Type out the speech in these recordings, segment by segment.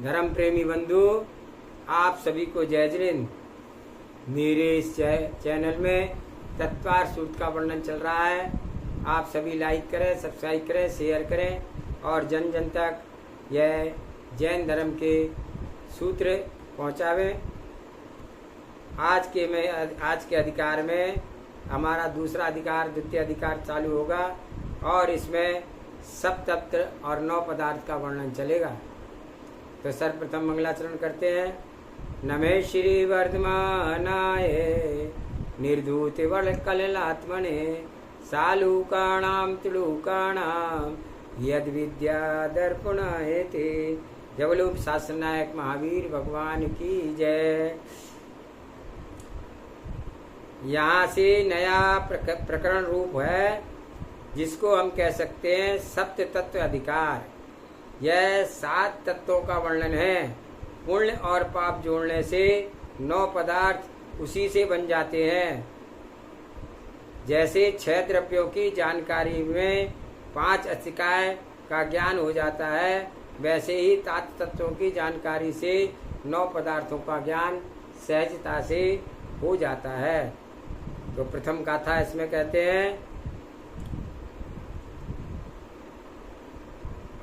धर्म प्रेमी बंधु, आप सभी को जय जिनेंद्र। मेरे इस चैनल में तत्वार सूत्र का वर्णन चल रहा है। आप सभी लाइक करें, सब्सक्राइब करें, शेयर करें और जन जन तक यह जैन धर्म के सूत्र पहुंचावें। आज के अधिकार में हमारा दूसरा अधिकार, द्वितीय अधिकार चालू होगा और इसमें सप्तत्र और 9 पदार्थ का वर्णन चलेगा। तो सर्वप्रथम मंगलाचरण करते हैं। नमे श्री वर्धमानाय निर्धूत कललात्मने सालूकाणाम तुलूकाणाम यद विद्या दर्पणायते। जबलूप शासन नायक महावीर भगवान की जय। यहाँ से नया प्रकरण रूप है जिसको हम कह सकते हैं सप्त तत्व अधिकार। यह 7 तत्वों का वर्णन है। पुण्य और पाप जोड़ने से 9 पदार्थ उसी से बन जाते हैं। जैसे 6 द्रव्यों की जानकारी में 5 अतिकाय का ज्ञान हो जाता है, वैसे ही 7 तत्वों की जानकारी से 9 पदार्थों का ज्ञान सहजता से हो जाता है। तो प्रथम गाथा इसमें कहते हैं,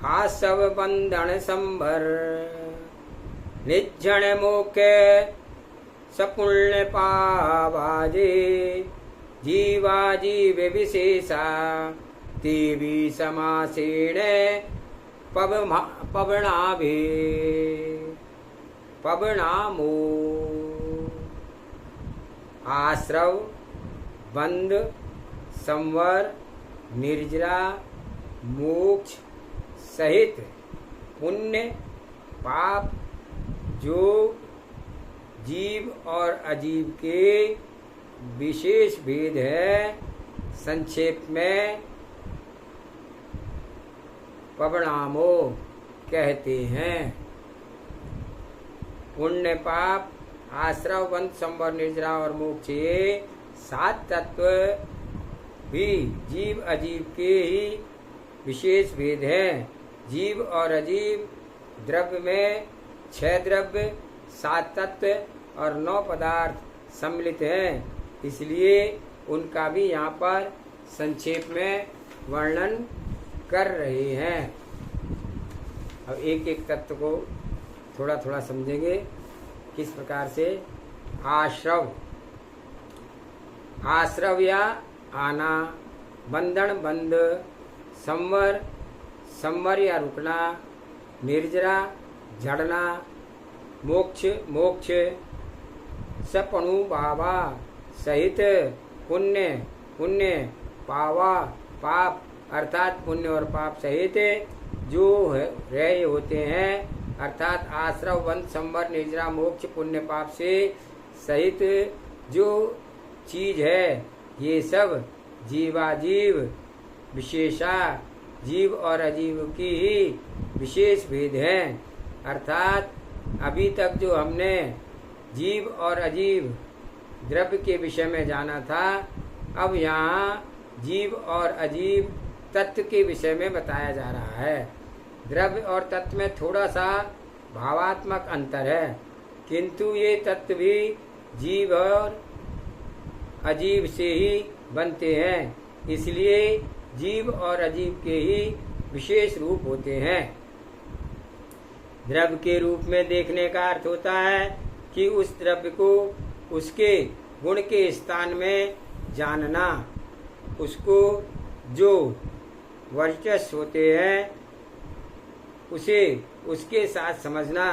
आसव बंधन संभर निज्जन मोके सपुण्य पावाजे जीवा जीव विशेषा तेवी समासेण पवनामो। आश्रव, बंध, संवर, निर्जरा, मोक्ष सहित पुण्य पाप जो जीव और अजीव के विशेष भेद है, संक्षेप में पवनामो कहते हैं। पुण्य पाप, आश्रव, बंध, संवर, निर्जरा और मोक्ष, ये 7 तत्व भी जीव अजीव के ही विशेष भेद हैं। जीव और अजीव द्रव्य में 6 द्रव्य, 7 तत्व और 9 पदार्थ सम्मिलित हैं, इसलिए उनका भी यहाँ पर संक्षेप में वर्णन कर रहे हैं। अब एक एक तत्व को थोड़ा थोड़ा समझेंगे किस प्रकार से। आश्रव, आश्रव या आना, बंधन बंध, संवर, संवर या रुकना, निर्जरा झड़ना, मोक्ष मोक्ष, सपणु बाबा सहित पुण्य पुण्य, पावा पाप अर्थात पुण्य और पाप सहित जो रहे होते हैं, अर्थात आश्रव, बंध, संवर, निर्जरा, मोक्ष, पुण्य पाप से सहित जो चीज है, ये सब जीवाजीव विशेषा जीव और अजीव की ही विशेष भेद हैं। अर्थात अभी तक जो हमने जीव और अजीव द्रव्य के विषय में जाना था, अब यहाँ जीव और अजीव तत्व के विषय में बताया जा रहा है। द्रव्य और तत्व में थोड़ा सा भावात्मक अंतर है, किंतु ये तत्व भी जीव और अजीव से ही बनते हैं, इसलिए जीव और अजीव के ही विशेष रूप होते हैं। द्रव्य के रूप में देखने का अर्थ होता है कि उस द्रव्य को उसके गुण के स्थान में जानना, उसको जो वर्चस्व होते हैं उसे उसके साथ समझना।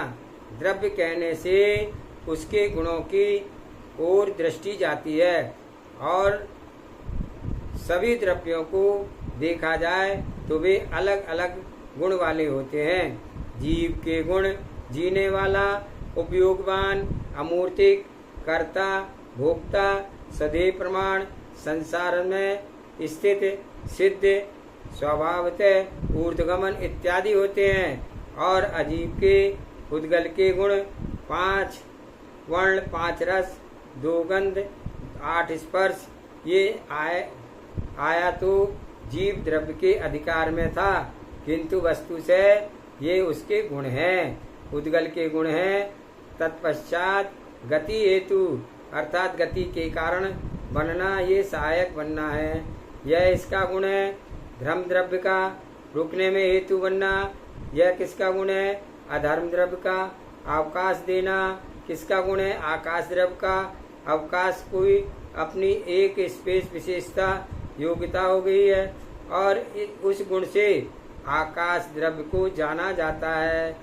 द्रव्य कहने से उसके गुणों की ओर दृष्टि जाती है और सभी द्रव्यों को देखा जाए तो वे अलग अलग गुण वाले होते हैं। जीव के गुण जीने वाला, उपयोगवान, अमूर्तिक, कर्ता, भोक्ता, सदैव प्रमाण, संसार में स्थित, सिद्ध, स्वभावतः ऊर्ध्वगमन इत्यादि होते हैं। और अजीव के उद्गल के गुण 5 वर्ण, 5 रस, 2 गंध, 8 स्पर्श, ये आया तो जीव द्रव्य के अधिकार में था, किंतु वस्तु से ये उसके गुण हैं। पुद्गल के गुण हैं। तत्पश्चात गति हेतु अर्थात गति के कारण बनना, ये सहायक बनना है, यह इसका गुण है। धर्म द्रव्य का रुकने में हेतु बनना, यह किसका गुण है? अधर्म द्रव्य का। अवकाश देना किसका गुण है? आकाश द्रव्य का। अवकाश कोई अपनी एक स्पेस विशेषता योग्यता हो गई है और उस गुण से आकाश द्रव्य को जाना जाता है।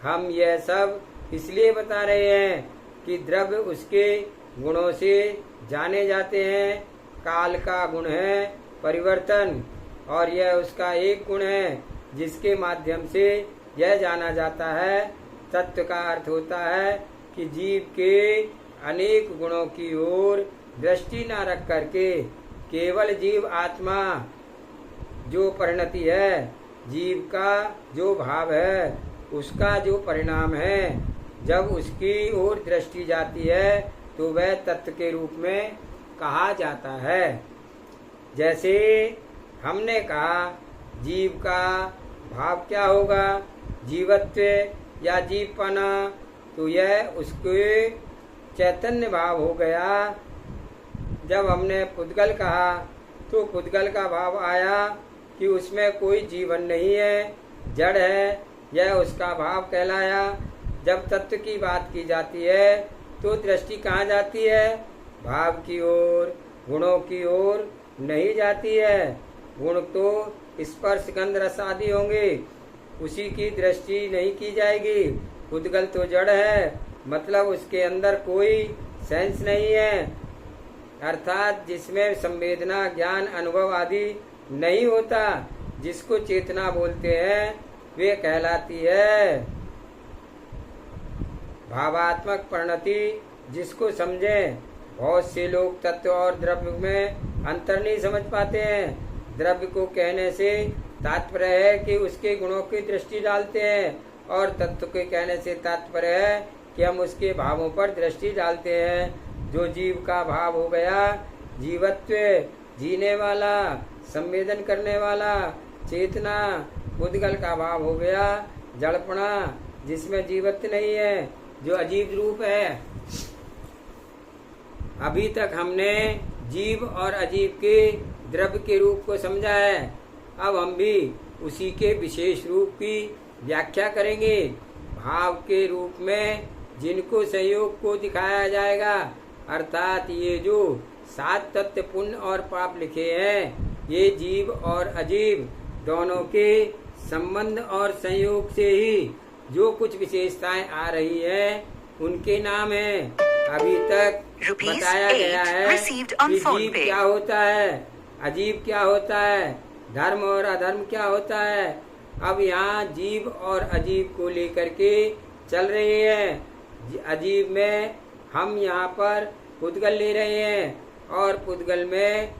हम यह सब इसलिए बता रहे हैं कि द्रव्य उसके गुणों से जाने जाते हैं। काल का गुण है परिवर्तन और यह उसका एक गुण है जिसके माध्यम से यह जाना जाता है। तत्व का अर्थ होता है कि जीव के अनेक गुणों की ओर दृष्टि न रख करके केवल जीव आत्मा जो परिणति है, जीव का जो भाव है, उसका जो परिणाम है, जब उसकी ओर दृष्टि जाती है तो वह तत्व के रूप में कहा जाता है। जैसे हमने कहा जीव का भाव क्या होगा? जीवत्व या जीवपना, तो यह उसके चैतन्य भाव हो गया। जब हमने पुद्गल कहा तो पुद्गल का भाव आया कि उसमें कोई जीवन नहीं है, जड़ है, यह उसका भाव कहलाया। जब तत्व की बात की जाती है तो दृष्टि कहाँ जाती है? भाव की ओर, गुणों की ओर नहीं जाती है। गुण तो स्पर्श गंध रस आदि होंगे, उसी की दृष्टि नहीं की जाएगी। पुद्गल तो जड़ है, मतलब उसके अंदर कोई सेंस नहीं है, अर्थात जिसमें संवेदना, ज्ञान, अनुभव आदि नहीं होता, जिसको चेतना बोलते हैं, वे कहलाती है भावात्मक परिणति। जिसको समझें, बहुत से लोग तत्व और द्रव्य में अंतर नहीं समझ पाते हैं। द्रव्य को कहने से तात्पर्य है कि उसके गुणों की दृष्टि डालते हैं और तत्व के कहने से तात्पर्य है कि हम उसके भावों पर दृष्टि डालते हैं। जो जीव का भाव हो गया, जीवत्व, जीने वाला, संवेदन करने वाला, चेतना। पुद्गल का भाव हो गया जड़पना, जिसमें जीवत्व नहीं है, जो अजीब रूप है। अभी तक हमने जीव और अजीब के द्रव्य के रूप को समझा है। अब हम भी उसी के विशेष रूप की व्याख्या करेंगे। भाव के रूप में जिनको संयोग को दिखाया जाएगा, अर्थात ये जो 7 तत्व पुण्य और पाप लिखे हैं, ये जीव और अजीब दोनों के संबंध और संयोग से ही जो कुछ विशेषताएं आ रही है, उनके नाम हैं। अभी तक बताया गया है कि जीव क्या होता है, अजीब क्या होता है, धर्म और अधर्म क्या होता है। अब यहाँ जीव और अजीब को लेकर के चल रहे हैं। अजीब में हम यहाँ पर पुद्गल ले रहे हैं और पुद्गल में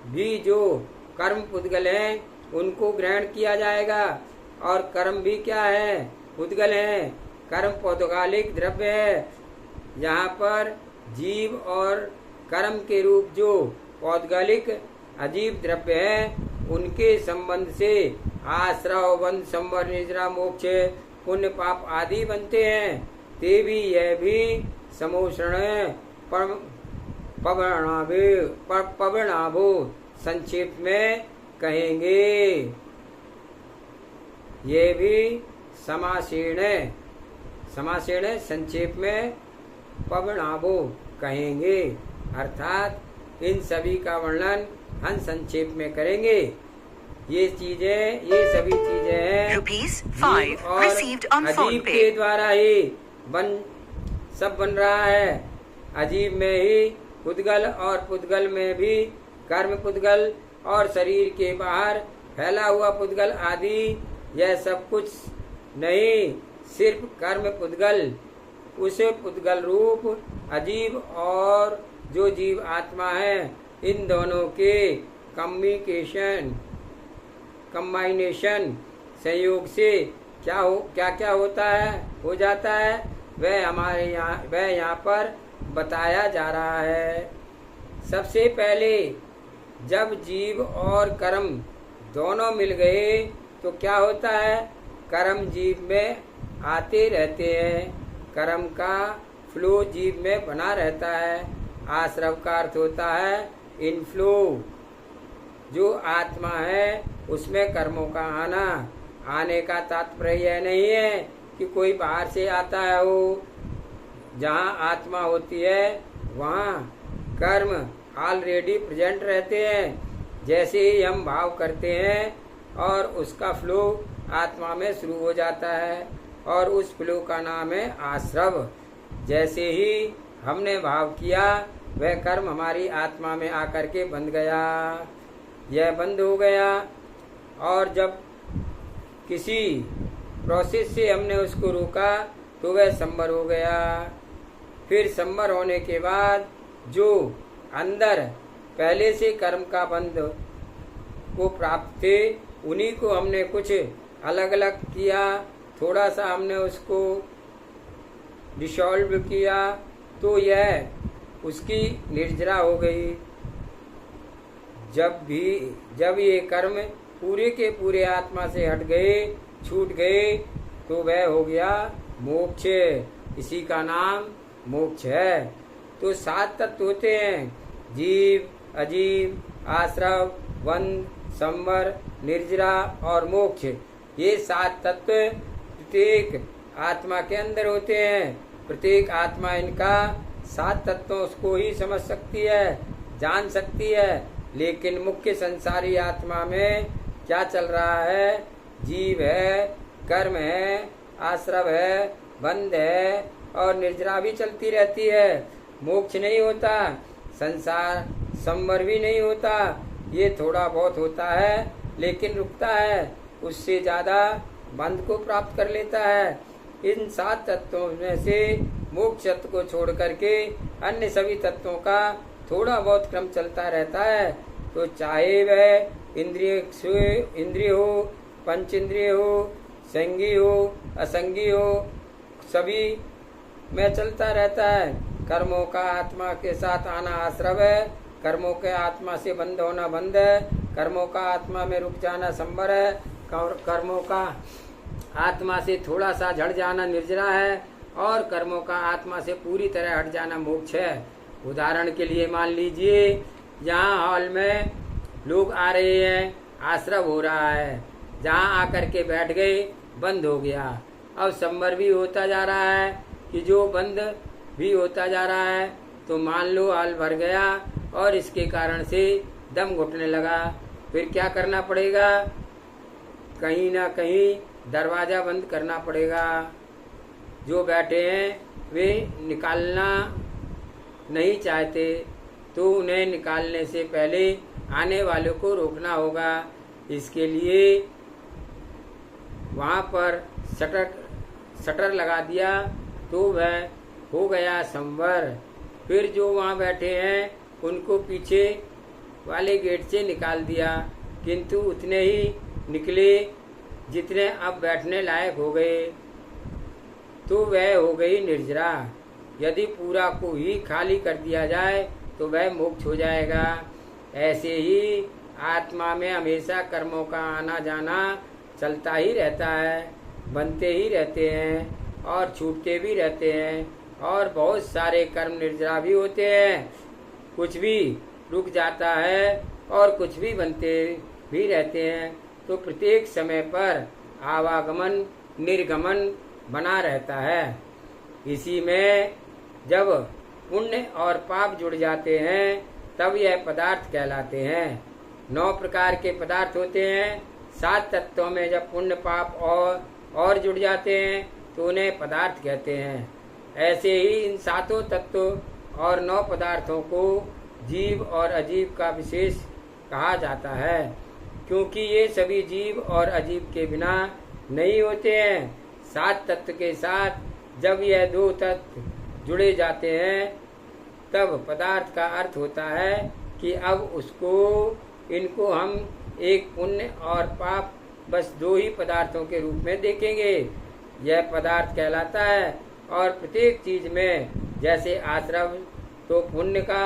भी जो कर्म पुद्गल हैं उनको ग्रहण किया जाएगा। और कर्म भी क्या है? पुद्गल है। कर्म पौद्गलिक द्रव्य है। यहाँ पर जीव और कर्म के रूप जो पौद्गलिक अजीब द्रव्य है, उनके संबंध से आश्रव, बंध, संवर, निद्रा, मोक्ष, पुण्य, पाप आदि बनते हैं। ते भी यह भी समोषण पवनाभो संक्षेप में कहेंगे। ये भी समासेण संक्षेप में पवनाभो कहेंगे, अर्थात इन सभी का वर्णन हम संक्षेप में करेंगे। ये सभी चीजें हैं जीव और अजीब के द्वारा ही सब बन रहा है। अजीब में ही पुद्गल और पुद्गल में भी कर्म पुद्गल और शरीर के बाहर फैला हुआ पुद्गल आदि, यह सब कुछ नहीं, सिर्फ कर्म पुद्गल, उसे पुद्गल रूप अजीब और जो जीव आत्मा है, इन दोनों के कम्बाइनेशन संयोग से क्या होता है, हो जाता है, वह यहाँ पर बताया जा रहा है। सबसे पहले जब जीव और कर्म दोनों मिल गए तो क्या होता है? कर्म जीव में आते रहते हैं। कर्म का फ्लो जीव में बना रहता है। आश्रव का अर्थ होता है इनफ्लो। जो आत्मा है उसमें कर्मों का आना। आने का तात्पर्य यह नहीं है कि कोई बाहर से आता है हो। जहाँ आत्मा होती है वहाँ कर्म ऑलरेडी प्रेजेंट रहते हैं। जैसे ही हम भाव करते हैं और उसका फ्लो आत्मा में शुरू हो जाता है और उस फ्लो का नाम है आश्रव। जैसे ही हमने भाव किया वह कर्म हमारी आत्मा में आकर के बंध गया। यह बंद हो गया और जब किसी प्रोसेस से हमने उसको रोका तो वह संवर हो गया। फिर संवर होने के बाद जो अंदर पहले से कर्म का बंध को प्राप्त थे उन्हीं को हमने कुछ अलग अलग किया, थोड़ा सा हमने उसको डिसॉल्व किया तो यह उसकी निर्जरा हो गई। जब ये कर्म पूरे के पूरे आत्मा से हट गए, छूट गए, तो वह हो गया मोक्ष। इसी का नाम मोक्ष है। तो 7 तत्व होते हैं, जीव, अजीव, आश्रव, बंध, संवर, निर्जरा और मोक्ष। ये 7 तत्व प्रत्येक आत्मा के अंदर होते हैं। प्रत्येक आत्मा इनका 7 तत्वों को ही समझ सकती है, जान सकती है। लेकिन मुख्य संसारी आत्मा में क्या चल रहा है? जीव है, कर्म है, आश्रव है, बंध है और निर्जरा भी चलती रहती है। मोक्ष नहीं होता, संसार संवर भी नहीं होता। ये थोड़ा बहुत होता है लेकिन रुकता है, उससे ज्यादा बंध को प्राप्त कर लेता है। इन 7 तत्वों में से मोक्ष तत्व को छोड़ करके अन्य सभी तत्वों का थोड़ा बहुत क्रम चलता रहता है। तो चाहे वह इंद्रिय हो, पंच इंद्रिय हो, संगी हो, असंगी हो, सभी में चलता रहता है। कर्मों का आत्मा के साथ आना आश्रव है, कर्मों के आत्मा से बंध होना बंध है, कर्मों का आत्मा में रुक जाना संवर है, कर्मों का आत्मा से थोड़ा सा झड़ जाना निर्जरा है और कर्मों का आत्मा से पूरी तरह हट जाना मोक्ष है। उदाहरण के लिए मान लीजिए यहाँ हॉल में लोग आ रहे हैं, आश्रव हो रहा है, जहाँ आकर के बैठ गए बंद हो गया। अब संवर भी होता जा रहा है कि जो बंद भी होता जा रहा है। तो मान लो हॉल भर गया और इसके कारण से दम घुटने लगा, फिर क्या करना पड़ेगा? कहीं ना कहीं दरवाजा बंद करना पड़ेगा। जो बैठे हैं वे निकालना नहीं चाहते तो उन्हें निकालने से पहले आने वालों को रोकना होगा। इसके लिए वहाँ पर शटर लगा दिया तो वह हो गया संवर। फिर जो वहाँ बैठे हैं उनको पीछे वाले गेट से निकाल दिया, किंतु उतने ही निकले जितने अब बैठने लायक हो गए, तो वह हो गई निर्जरा। यदि पूरा को ही खाली कर दिया जाए तो वह मोक्ष हो जाएगा। ऐसे ही आत्मा में हमेशा कर्मों का आना जाना चलता ही रहता है, बनते ही रहते हैं और छूटते भी रहते हैं। और बहुत सारे कर्म निर्जरा भी होते हैं, कुछ भी रुक जाता है और कुछ भी बनते भी रहते हैं। तो प्रत्येक समय पर आवागमन निर्गमन बना रहता है। इसी में जब पुण्य और पाप जुड़ जाते हैं तब यह पदार्थ कहलाते हैं। 9 प्रकार के पदार्थ होते हैं। 7 तत्वों में जब पुण्य पाप और जुड़ जाते हैं तो उन्हें पदार्थ कहते हैं। ऐसे ही इन 7 तत्वों और 9 पदार्थों को जीव और अजीव का विशेष कहा जाता है, क्योंकि ये सभी जीव और अजीव के बिना नहीं होते हैं। 7 तत्व के साथ जब यह 2 तत्व जुड़े जाते हैं तब पदार्थ का अर्थ होता है कि अब इनको हम एक पुण्य और पाप बस 2 ही पदार्थों के रूप में देखेंगे। यह पदार्थ कहलाता है। और प्रत्येक चीज में जैसे आश्रव तो पुण्य का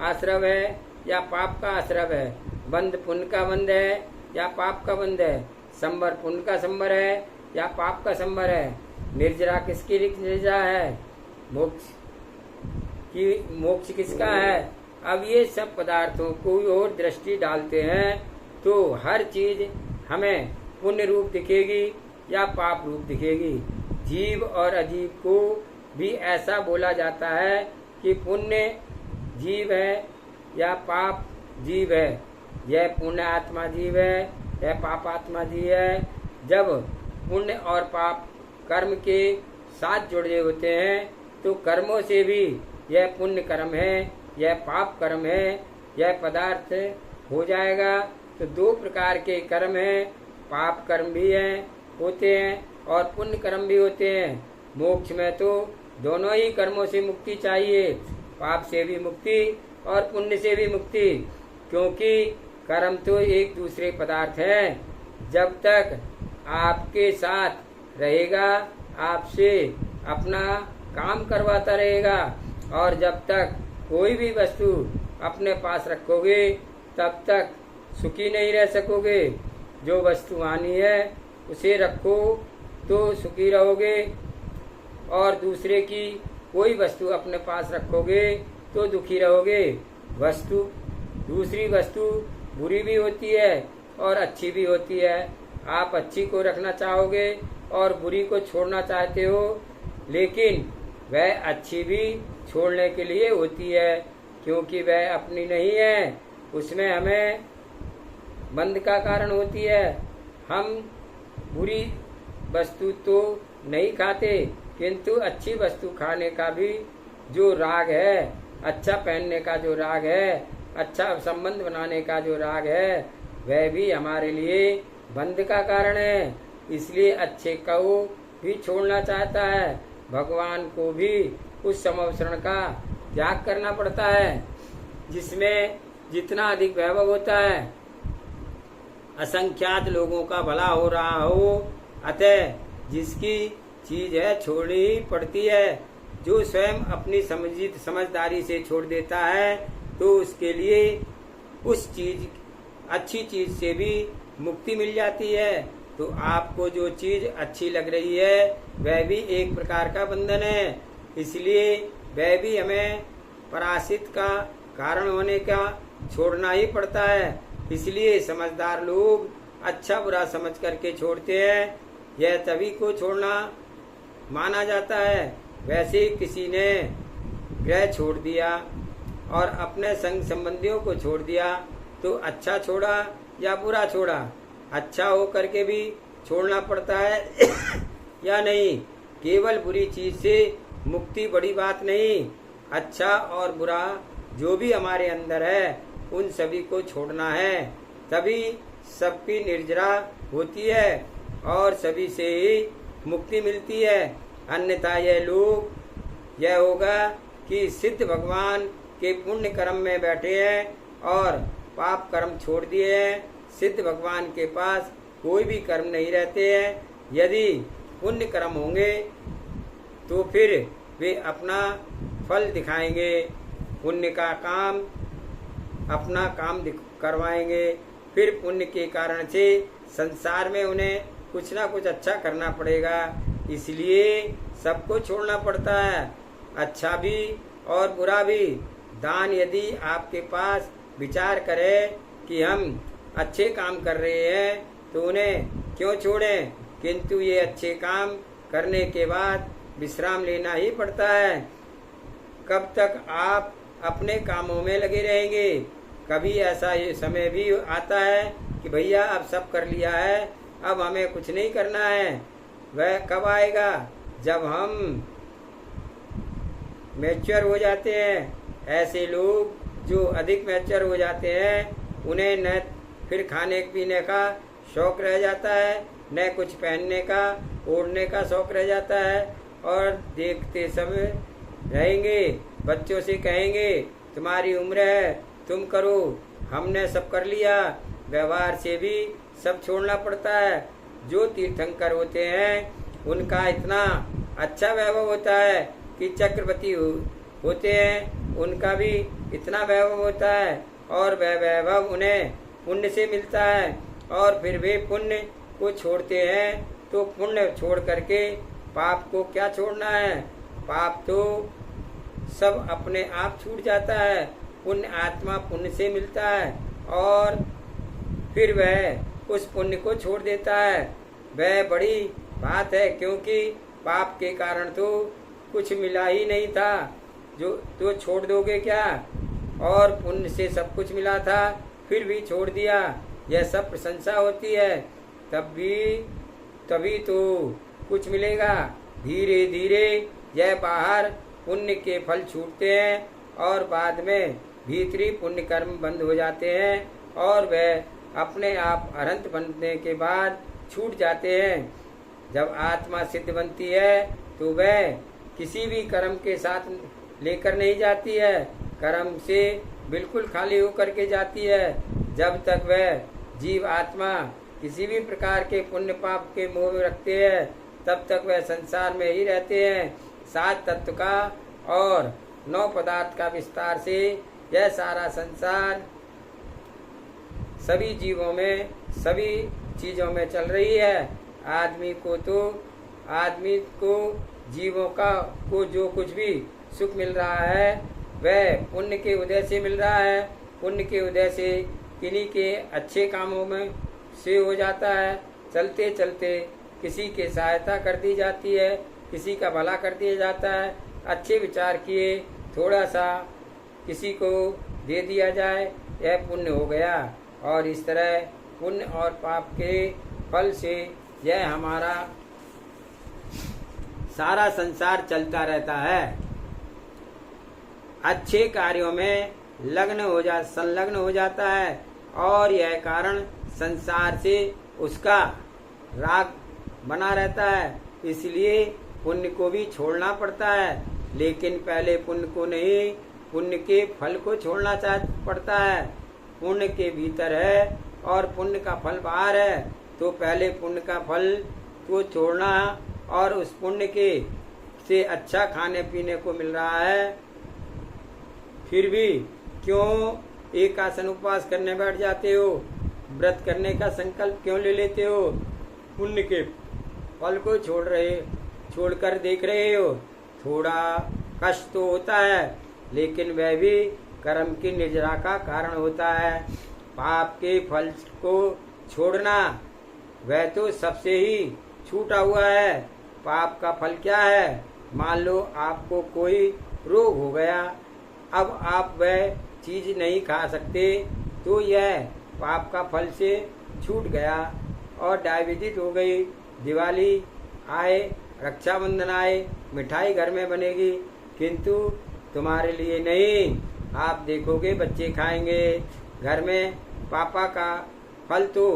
आश्रव है या पाप का आश्रव है, बंध पुण्य का बंध है या पाप का बंध है, संवर पुण्य का संवर है या पाप का संवर है। निर्जरा किसकी निर्जरा है? मोक्ष किसका है? अब ये सब पदार्थों को और दृष्टि डालते हैं तो हर चीज हमें पुण्य रूप दिखेगी या पाप रूप दिखेगी। जीव और अजीव को भी ऐसा बोला जाता है कि पुण्य जीव है या पाप जीव है। यह पुण्य आत्मा जीव है, यह पाप आत्मा जीव है। जब पुण्य और पाप कर्म के साथ जुड़े होते हैं तो कर्मों से भी यह पुण्य कर्म है, यह पाप कर्म है, यह पदार्थ हो जाएगा। तो दो प्रकार के कर्म हैं, पाप कर्म भी होते हैं और पुण्य कर्म भी होते हैं। मोक्ष में तो दोनों ही कर्मों से मुक्ति चाहिए, पाप से भी मुक्ति और पुण्य से भी मुक्ति, क्योंकि कर्म तो एक दूसरे पदार्थ हैं। जब तक आपके साथ रहेगा, आपसे अपना काम करवाता रहेगा, और जब तक कोई भी वस्तु अपने पास रखोगे तब तक सुखी नहीं रह सकोगे। जो वस्तु आनी है उसे रखो तो सुखी रहोगे, और दूसरे की कोई वस्तु अपने पास रखोगे तो दुखी रहोगे। दूसरी वस्तु बुरी भी होती है और अच्छी भी होती है। आप अच्छी को रखना चाहोगे और बुरी को छोड़ना चाहते हो, लेकिन वह अच्छी भी छोड़ने के लिए होती है, क्योंकि वह अपनी नहीं है, उसमें हमें बंध का कारण होती है। हम बुरी वस्तु तो नहीं खाते, किंतु अच्छी वस्तु खाने का भी जो राग है, अच्छा पहनने का जो राग है, अच्छा संबंध बनाने का जो राग है, वह भी हमारे लिए बंध का कारण है। इसलिए अच्छे को भी छोड़ना चाहता है। भगवान को भी उस समवसरण का त्याग करना पड़ता है जिसमें जितना अधिक वैभव होता है, असंख्यात लोगों का भला हो रहा हो, अतः जिसकी चीज है छोड़नी ही पड़ती है। जो स्वयं अपनी समझदारी से छोड़ देता है तो उसके लिए उस चीज अच्छी चीज से भी मुक्ति मिल जाती है। तो आपको जो चीज अच्छी लग रही है वह भी एक प्रकार का बंधन है, इसलिए वह भी हमें परासित का कारण होने का छोड़ना ही पड़ता है। इसलिए समझदार लोग अच्छा बुरा समझ करके छोड़ते हैं, यह तभी को छोड़ना माना जाता है। वैसे ही किसी ने ग्रह छोड़ दिया और अपने संग संबंधियों को छोड़ दिया तो अच्छा छोड़ा या बुरा छोड़ा, अच्छा हो करके भी छोड़ना पड़ता है या नहीं। केवल बुरी चीज से मुक्ति बड़ी बात नहीं, अच्छा और बुरा जो भी हमारे अंदर है उन सभी को छोड़ना है, तभी सबकी निर्जरा होती है और सभी से ही मुक्ति मिलती है। अन्यथा यह होगा कि सिद्ध भगवान के पुण्य कर्म में बैठे हैं और पाप कर्म छोड़ दिए हैं। सिद्ध भगवान के पास कोई भी कर्म नहीं रहते हैं। यदि पुण्य कर्म होंगे तो फिर वे अपना फल दिखाएंगे, पुण्य का काम अपना काम करवाएंगे। फिर पुण्य के कारण से संसार में उन्हें कुछ ना कुछ अच्छा करना पड़ेगा, इसलिए सबको छोड़ना पड़ता है, अच्छा भी और बुरा भी। दान यदि आपके पास विचार करे कि हम अच्छे काम कर रहे हैं तो उन्हें क्यों छोड़ें, किंतु ये अच्छे काम करने के बाद विश्राम लेना ही पड़ता है। कब तक आप अपने कामों में लगे रहेंगे? कभी ऐसा ये समय भी आता है कि भैया अब सब कर लिया है, अब हमें कुछ नहीं करना है। वह कब आएगा? जब हम मैच्योर हो जाते हैं। ऐसे लोग जो अधिक मैच्योर हो जाते हैं उन्हें न फिर खाने पीने का शौक रह जाता है, न कुछ पहनने का ओढ़ने का शौक रह जाता है, और देखते समय रहेंगे, बच्चों से कहेंगे तुम्हारी उम्र है तुम करो, हमने सब कर लिया। व्यवहार से भी सब छोड़ना पड़ता है। जो तीर्थंकर होते हैं उनका इतना अच्छा वैभव होता है कि चक्रवर्ती होते हैं, उनका भी इतना वैभव होता है और वह वैभव उन्हें पुण्य से मिलता है, और फिर वे पुण्य को छोड़ते हैं तो पुण्य छोड़ करके पाप को क्या छोड़ना है? पाप तो सब अपने आप छूट जाता है। पुण्य आत्मा पुण्य से मिलता है और फिर वह उस पुण्य को छोड़ देता है। वह बड़ी बात है, क्योंकि पाप के कारण तो कुछ मिला ही नहीं था, जो तो छोड़ दोगे क्या? और पुण्य से सब कुछ मिला था, फिर भी छोड़ दिया। यह सब प्रशंसा होती है, तभी तो कुछ मिलेगा। धीरे धीरे यह बाहर पुण्य के फल छूटते हैं और बाद में भीतरी पुण्य कर्म बंद हो जाते हैं और वह अपने आप अनंत बनने के बाद छूट जाते हैं। जब आत्मा सिद्ध बनती है तो वह किसी भी कर्म के साथ लेकर नहीं जाती है, कर्म से बिल्कुल खाली होकर के जाती है। जब तक वह जीव आत्मा किसी भी प्रकार के पुण्य पाप के मोह में रखते हैं, तब तक वह संसार में ही रहते हैं। 7 तत्व का और 9 पदार्थ का विस्तार से यह सारा संसार सभी जीवों में, सभी चीजों में चल रही है। आदमी को जीवों को जो कुछ भी सुख मिल रहा है वह पुण्य के उदय से मिल रहा है। पुण्य के उदय से किन्हीं के अच्छे कामों में से हो जाता है। चलते चलते किसी की सहायता कर दी जाती है, किसी का भला कर दिया जाता है। अच्छे विचार किए, थोड़ा सा किसी को दे दिया जाए, यह पुण्य हो गया। और इस तरह पुण्य और पाप के फल से यह हमारा सारा संसार चलता रहता है। अच्छे कार्यों में संलग्न हो जाता है और यह कारण संसार से उसका राग बना रहता है। इसलिए पुण्य को भी छोड़ना पड़ता है, लेकिन पहले पुण्य को नहीं, पुण्य के फल को छोड़ना पड़ता है। पुण्य के भीतर है और पुण्य का फल बाहर है, तो पहले पुण्य का फल को छोड़ना। और उस पुण्य के से अच्छा खाने पीने को मिल रहा है, फिर भी क्यों एक आसन उपवास करने बैठ जाते हो? व्रत करने का संकल्प क्यों ले लेते हो? पुण्य के फल को छोड़कर देख रहे हो। थोड़ा कष्ट तो होता है, लेकिन वह भी कर्म की निर्जरा का कारण होता है। पाप के फल को छोड़ना वह तो सबसे ही छूटा हुआ है। पाप का फल क्या है? मान लो आपको कोई रोग हो गया, अब आप वह चीज नहीं खा सकते, तो यह पाप का फल से छूट गया। और डायबिटीज हो गई, दिवाली आए, रक्षाबंधन आए, मिठाई घर में बनेगी, किंतु तुम्हारे लिए नहीं। आप देखोगे बच्चे खाएंगे, घर में पापा का फल तो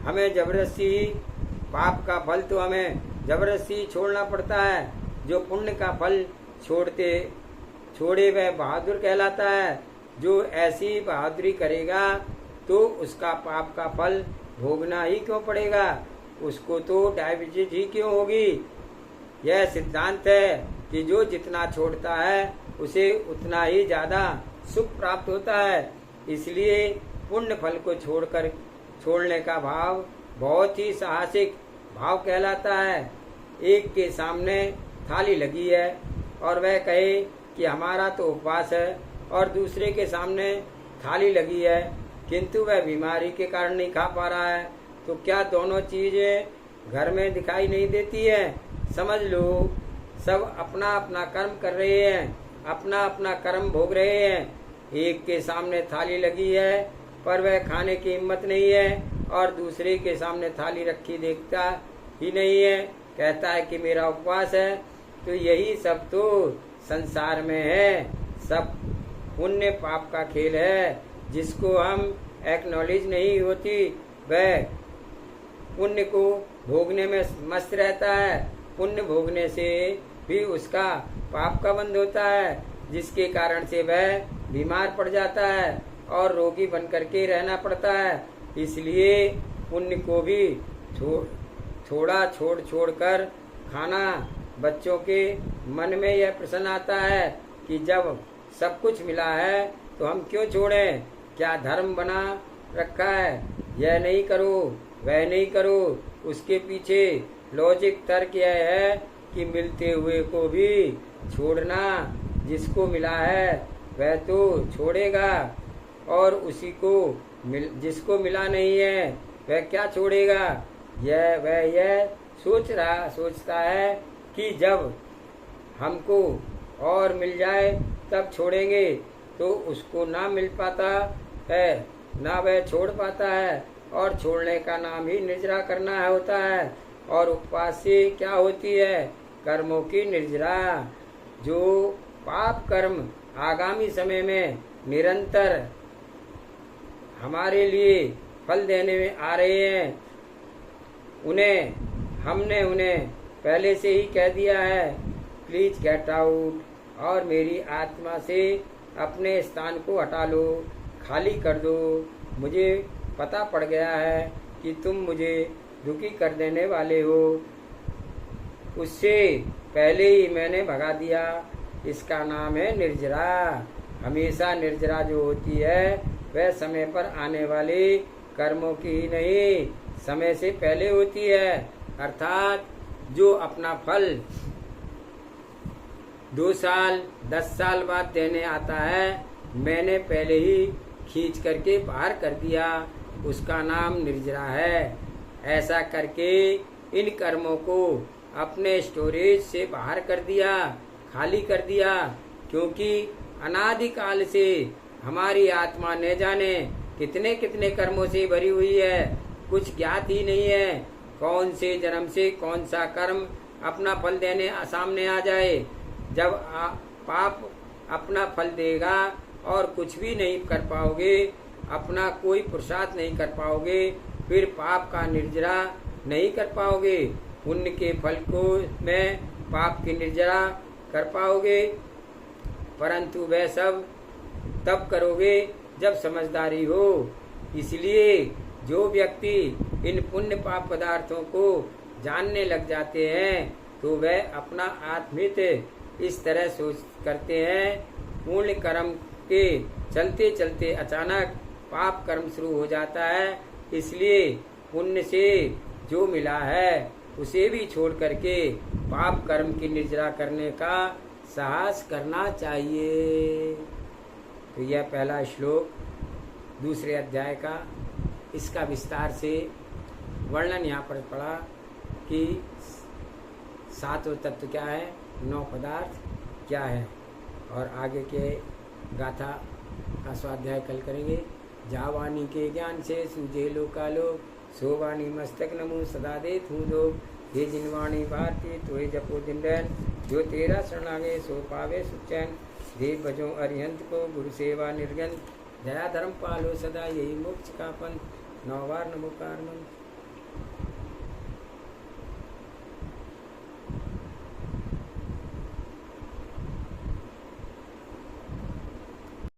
हमें जबरदस्ती, पाप का फल तो हमें जबरदस्ती छोड़ना पड़ता है। जो पुण्य का फल छोड़े वह बहादुर कहलाता है। जो ऐसी बहादुरी करेगा तो उसका पाप का फल भोगना ही क्यों पड़ेगा? उसको तो डायबिटीज ही क्यों होगी? यह सिद्धांत है कि जो जितना छोड़ता है उसे उतना ही ज्यादा सुख प्राप्त होता है। इसलिए पुण्य फल को छोड़ने का भाव बहुत ही साहसिक भाव कहलाता है। एक के सामने थाली लगी है और वह कहे कि हमारा तो उपवास है, और दूसरे के सामने थाली लगी है किंतु वह बीमारी के कारण नहीं खा पा रहा है, तो क्या दोनों चीजें घर में दिखाई नहीं देती है? समझ लो, सब अपना अपना कर्म कर रहे हैं, अपना अपना कर्म भोग रहे हैं। एक के सामने थाली लगी है पर वह खाने की हिम्मत नहीं है, और दूसरे के सामने थाली रखी देखता ही नहीं है, कहता है कि मेरा उपवास है। तो यही सब तो संसार में है, सब पुण्य पाप का खेल है। जिसको हम एक्नॉलेज नहीं होती वह पुण्य को भोगने में मस्त रहता है। पुण्य भोगने से भी उसका पाप का बंध होता है, जिसके कारण से वह बीमार पड़ जाता है और रोगी बन करके रहना पड़ता है। इसलिए पुण्य को भी छोड़ कर खाना। बच्चों के मन में यह प्रश्न आता है कि जब सब कुछ मिला है तो हम क्यों छोड़ें? क्या धर्म बना रखा है? यह नहीं करो, वह नहीं करो। उसके पीछे लॉजिक तर्क यह है कि मिलते हुए को भी छोड़ना, जिसको मिला है वह तो छोड़ेगा, और उसी को जिसको मिला नहीं है वह क्या छोड़ेगा। वह सोचता है कि जब हमको और मिल जाए तब छोड़ेंगे, तो उसको ना मिल पाता है, ना वह छोड़ पाता है। और छोड़ने का नाम ही निर्जरा करना होता है। और उपवास से क्या होती है? कर्मों की निर्जरा। जो पाप कर्म आगामी समय में निरंतर हमारे लिए फल देने में आ रहे हैं, हमने उन्हें पहले से ही कह दिया है, प्लीज गेट आउट, और मेरी आत्मा से अपने स्थान को हटा लो, खाली कर दो। मुझे पता पड़ गया है कि तुम मुझे दुखी कर देने वाले हो, उससे पहले ही मैंने भगा दिया। इसका नाम है निर्जरा। हमेशा निर्जरा जो होती है वह समय पर आने वाले कर्मों की ही नहीं, समय से पहले होती है। अर्थात जो अपना फल 2 साल 10 साल बाद देने आता है, मैंने पहले ही खींच करके बाहर कर दिया, उसका नाम निर्जरा है। ऐसा करके इन कर्मों को अपने स्टोरेज से बाहर कर दिया, खाली कर दिया। क्योंकि अनादिकाल से हमारी आत्मा न जाने कितने कितने कर्मों से भरी हुई है, कुछ ज्ञात ही नहीं है कौन से जन्म से कौन सा कर्म अपना फल देने सामने आ जाए। जब पाप अपना फल देगा और कुछ भी नहीं कर पाओगे, अपना कोई पुरुषार्थ नहीं कर पाओगे, फिर पाप का निर्जरा नहीं कर पाओगे, पुण्य के फल को में पाप की निर्जरा कर पाओगे। परंतु वह सब तब करोगे जब समझदारी हो। इसलिए जो व्यक्ति इन पुण्य पाप पदार्थों को जानने लग जाते हैं, तो वह अपना आत्महित इस तरह सोच करते हैं, पुण्य कर्म के चलते चलते अचानक पाप कर्म शुरू हो जाता है। इसलिए पुण्य से जो मिला है उसे भी छोड़ करके पाप कर्म की निर्जरा करने का साहस करना चाहिए। तो यह पहला श्लोक 2 अध्याय का, इसका विस्तार से वर्णन यहाँ पर पड़ा कि 7 तत्व क्या है, 9 पदार्थ क्या है, और आगे के गाथा का स्वाध्याय कल करेंगे। जावानी के ज्ञान से सूझे लोकालोक, सोवानी मस्तक नमो सदा दे हूँ दो। हे जिनवाणी भारती तोय जपो दिन रैन, जो तेरा शरणागे सो पावे सुचैन। देव भजो अरिहंत को गुरु सेवा निर्गन, दया धर्म पालो सदा यही मोक्ष का पंथ। 9 बार नमोकार मंत्र।